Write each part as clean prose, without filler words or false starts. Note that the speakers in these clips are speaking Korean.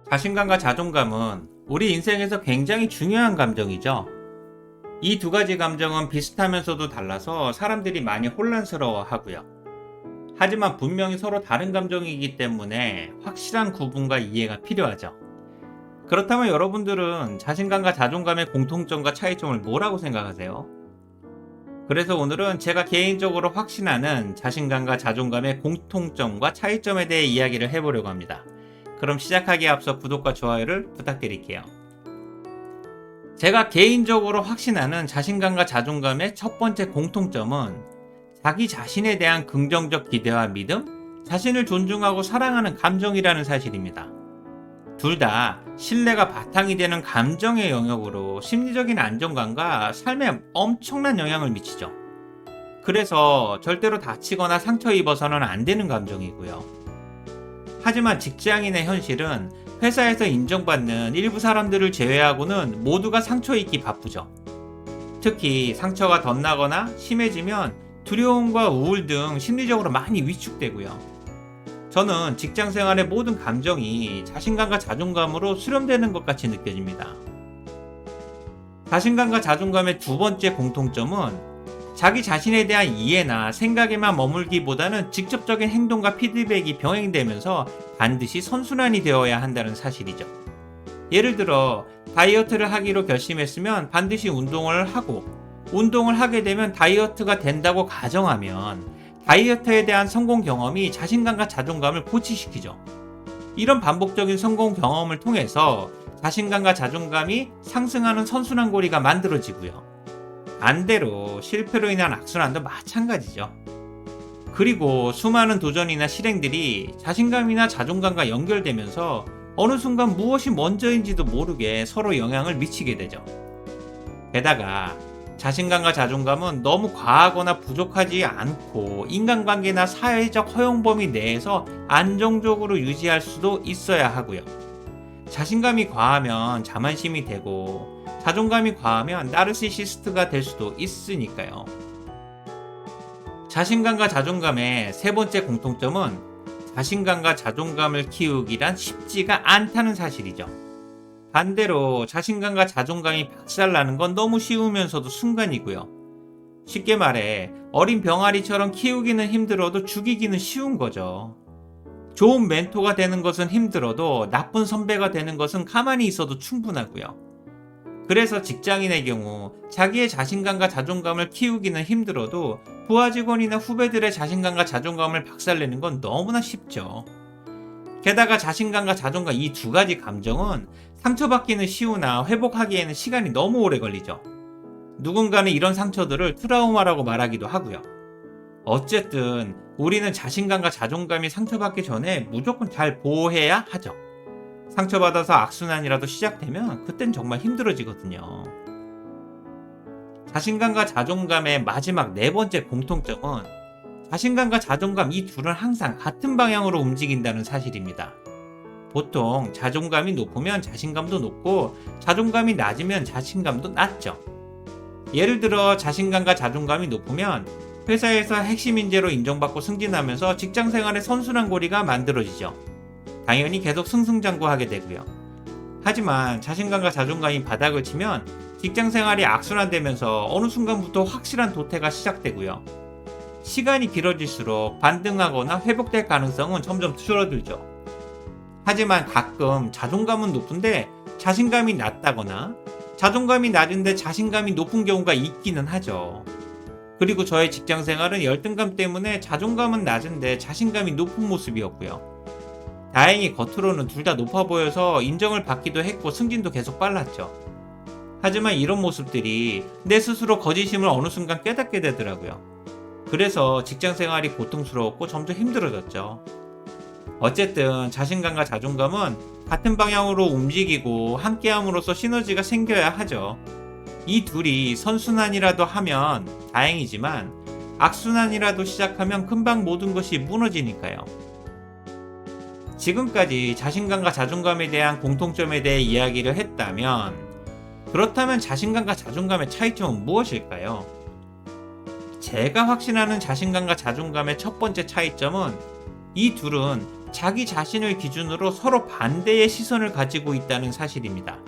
자신감과 자존감은 우리 인생에서 굉장히 중요한 감정이죠. 이 두 가지 감정은 비슷하면서도 달라서 사람들이 많이 혼란스러워 하고요. 하지만 분명히 서로 다른 감정이기 때문에 확실한 구분과 이해가 필요하죠. 그렇다면 여러분들은 자신감과 자존감의 공통점과 차이점을 뭐라고 생각하세요? 그래서 오늘은 제가 개인적으로 확신하는 자신감과 자존감의 공통점과 차이점에 대해 이야기를 해보려고 합니다. 그럼 시작하기에 앞서 구독과 좋아요를 부탁드릴게요. 제가 개인적으로 확신하는 자신감과 자존감의 첫 번째 공통점은 자기 자신에 대한 긍정적 기대와 믿음, 자신을 존중하고 사랑하는 감정이라는 사실입니다. 둘 다 신뢰가 바탕이 되는 감정의 영역으로 심리적인 안정감과 삶에 엄청난 영향을 미치죠. 그래서 절대로 다치거나 상처 입어서는 안 되는 감정이고요. 하지만 직장인의 현실은 회사에서 인정받는 일부 사람들을 제외하고는 모두가 상처 입기 바쁘죠. 특히 상처가 덧나거나 심해지면 두려움과 우울 등 심리적으로 많이 위축되고요. 저는 직장 생활의 모든 감정이 자신감과 자존감으로 수렴되는 것 같이 느껴집니다. 자신감과 자존감의 두 번째 공통점은 자기 자신에 대한 이해나 생각에만 머물기보다는 직접적인 행동과 피드백이 병행되면서 반드시 선순환이 되어야 한다는 사실이죠. 예를 들어 다이어트를 하기로 결심했으면 반드시 운동을 하고, 운동을 하게 되면 다이어트가 된다고 가정하면 다이어트에 대한 성공 경험이 자신감과 자존감을 고취시키죠. 이런 반복적인 성공 경험을 통해서 자신감과 자존감이 상승하는 선순환고리가 만들어지고요. 반대로 실패로 인한 악순환도 마찬가지죠. 그리고 수많은 도전이나 실행들이 자신감이나 자존감과 연결되면서 어느 순간 무엇이 먼저인지도 모르게 서로 영향을 미치게 되죠. 게다가 자신감과 자존감은 너무 과하거나 부족하지 않고 인간관계나 사회적 허용 범위 내에서 안정적으로 유지할 수도 있어야 하고요. 자신감이 과하면 자만심이 되고 자존감이 과하면 나르시시스트가 될 수도 있으니까요. 자신감과 자존감의 세 번째 공통점은 자신감과 자존감을 키우기란 쉽지가 않다는 사실이죠. 반대로 자신감과 자존감이 박살나는 건 너무 쉬우면서도 순간이고요. 쉽게 말해 어린 병아리처럼 키우기는 힘들어도 죽이기는 쉬운 거죠. 좋은 멘토가 되는 것은 힘들어도 나쁜 선배가 되는 것은 가만히 있어도 충분하고요. 그래서 직장인의 경우 자기의 자신감과 자존감을 키우기는 힘들어도 부하 직원이나 후배들의 자신감과 자존감을 박살내는 건 너무나 쉽죠. 게다가 자신감과 자존감 이 두 가지 감정은 상처받기는 쉬우나 회복하기에는 시간이 너무 오래 걸리죠. 누군가는 이런 상처들을 트라우마라고 말하기도 하고요. 어쨌든 우리는 자신감과 자존감이 상처받기 전에 무조건 잘 보호해야 하죠. 상처받아서 악순환이라도 시작되면 그땐 정말 힘들어지거든요. 자신감과 자존감의 마지막 네 번째 공통점은 자신감과 자존감 이 둘은 항상 같은 방향으로 움직인다는 사실입니다. 보통 자존감이 높으면 자신감도 높고 자존감이 낮으면 자신감도 낮죠. 예를 들어 자신감과 자존감이 높으면 회사에서 핵심 인재로 인정받고 승진하면서 직장 생활의 선순환 고리가 만들어지죠. 당연히 계속 승승장구하게 되고요. 하지만 자신감과 자존감이 바닥을 치면 직장 생활이 악순환되면서 어느 순간부터 확실한 도태가 시작되고요. 시간이 길어질수록 반등하거나 회복될 가능성은 점점 줄어들죠. 하지만 가끔 자존감은 높은데 자신감이 낮다거나 자존감이 낮은데 자신감이 높은 경우가 있기는 하죠. 그리고 저의 직장 생활은 열등감 때문에 자존감은 낮은데 자신감이 높은 모습이었고요. 다행히 겉으로는 둘 다 높아 보여서 인정을 받기도 했고 승진도 계속 빨랐죠. 하지만 이런 모습들이 내 스스로 거짓임을 어느 순간 깨닫게 되더라고요. 그래서 직장 생활이 고통스러웠고 점점 힘들어졌죠. 어쨌든 자신감과 자존감은 같은 방향으로 움직이고 함께함으로써 시너지가 생겨야 하죠. 이 둘이 선순환이라도 하면 다행이지만 악순환이라도 시작하면 금방 모든 것이 무너지니까요. 지금까지 자신감과 자존감에 대한 공통점에 대해 이야기를 했다면, 그렇다면 자신감과 자존감의 차이점은 무엇일까요? 제가 확신하는 자신감과 자존감의 첫 번째 차이점은 이 둘은 자기 자신을 기준으로 서로 반대의 시선을 가지고 있다는 사실입니다.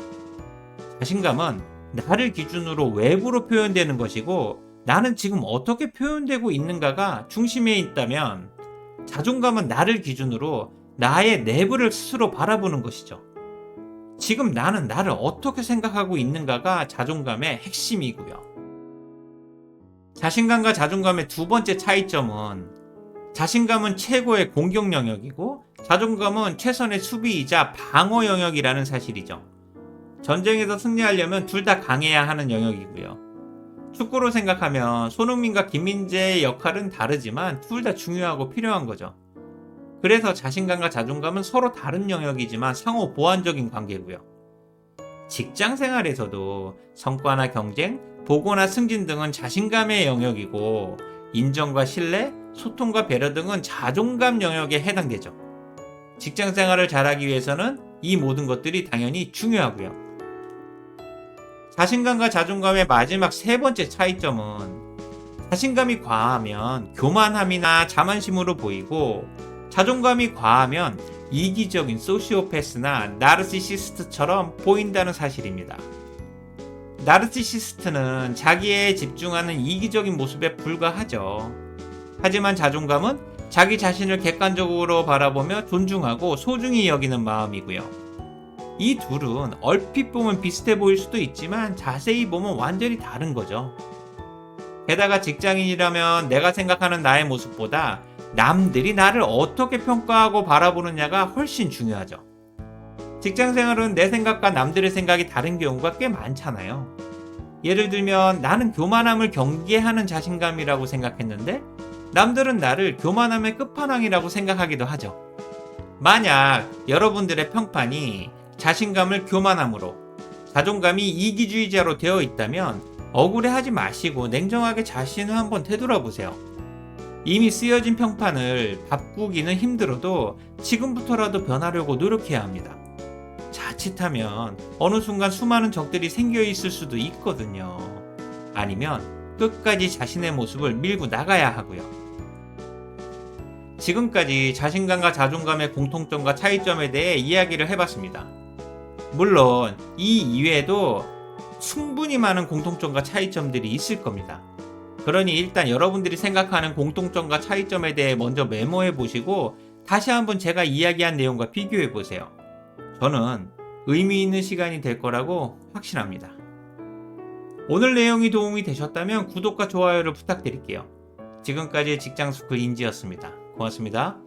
자신감은 나를 기준으로 외부로 표현되는 것이고, 나는 지금 어떻게 표현되고 있는가가 중심에 있다면, 자존감은 나를 기준으로 나의 내부를 스스로 바라보는 것이죠. 지금 나는 나를 어떻게 생각하고 있는가가 자존감의 핵심이고요. 자신감과 자존감의 두 번째 차이점은, 자신감은 최고의 공격 영역이고 자존감은 최선의 수비이자 방어 영역이라는 사실이죠. 전쟁에서 승리하려면 둘 다 강해야 하는 영역이고요. 축구로 생각하면 손흥민과 김민재의 역할은 다르지만 둘 다 중요하고 필요한 거죠. 그래서 자신감과 자존감은 서로 다른 영역이지만 상호 보완적인 관계고요. 직장 생활에서도 성과나 경쟁, 보고나 승진 등은 자신감의 영역이고, 인정과 신뢰, 소통과 배려 등은 자존감 영역에 해당되죠. 직장 생활을 잘하기 위해서는 이 모든 것들이 당연히 중요하고요. 자신감과 자존감의 마지막 세 번째 차이점은, 자신감이 과하면 교만함이나 자만심으로 보이고, 자존감이 과하면 이기적인 소시오패스나 나르시시스트처럼 보인다는 사실입니다. 나르시시스트는 자기에 집중하는 이기적인 모습에 불과하죠. 하지만 자존감은 자기 자신을 객관적으로 바라보며 존중하고 소중히 여기는 마음이고요. 이 둘은 얼핏 보면 비슷해 보일 수도 있지만 자세히 보면 완전히 다른 거죠. 게다가 직장인이라면 내가 생각하는 나의 모습보다 남들이 나를 어떻게 평가하고 바라보느냐가 훨씬 중요하죠. 직장 생활은 내 생각과 남들의 생각이 다른 경우가 꽤 많잖아요. 예를 들면 나는 교만함을 경계하는 자신감이라고 생각했는데 남들은 나를 교만함의 끝판왕이라고 생각하기도 하죠. 만약 여러분들의 평판이 자신감을 교만함으로, 자존감이 이기주의자로 되어 있다면 억울해하지 마시고 냉정하게 자신을 한번 되돌아보세요. 이미 쓰여진 평판을 바꾸기는 힘들어도 지금부터라도 변하려고 노력해야 합니다. 자칫하면 어느 순간 수많은 적들이 생겨 있을 수도 있거든요. 아니면 끝까지 자신의 모습을 밀고 나가야 하고요. 지금까지 자신감과 자존감의 공통점과 차이점에 대해 이야기를 해봤습니다. 물론 이 이외에도 충분히 많은 공통점과 차이점들이 있을 겁니다. 그러니 일단 여러분들이 생각하는 공통점과 차이점에 대해 먼저 메모해 보시고 다시 한번 제가 이야기한 내용과 비교해 보세요. 저는 의미 있는 시간이 될 거라고 확신합니다. 오늘 내용이 도움이 되셨다면 구독과 좋아요를 부탁드릴게요. 지금까지 직장스쿨 인지였습니다. 고맙습니다.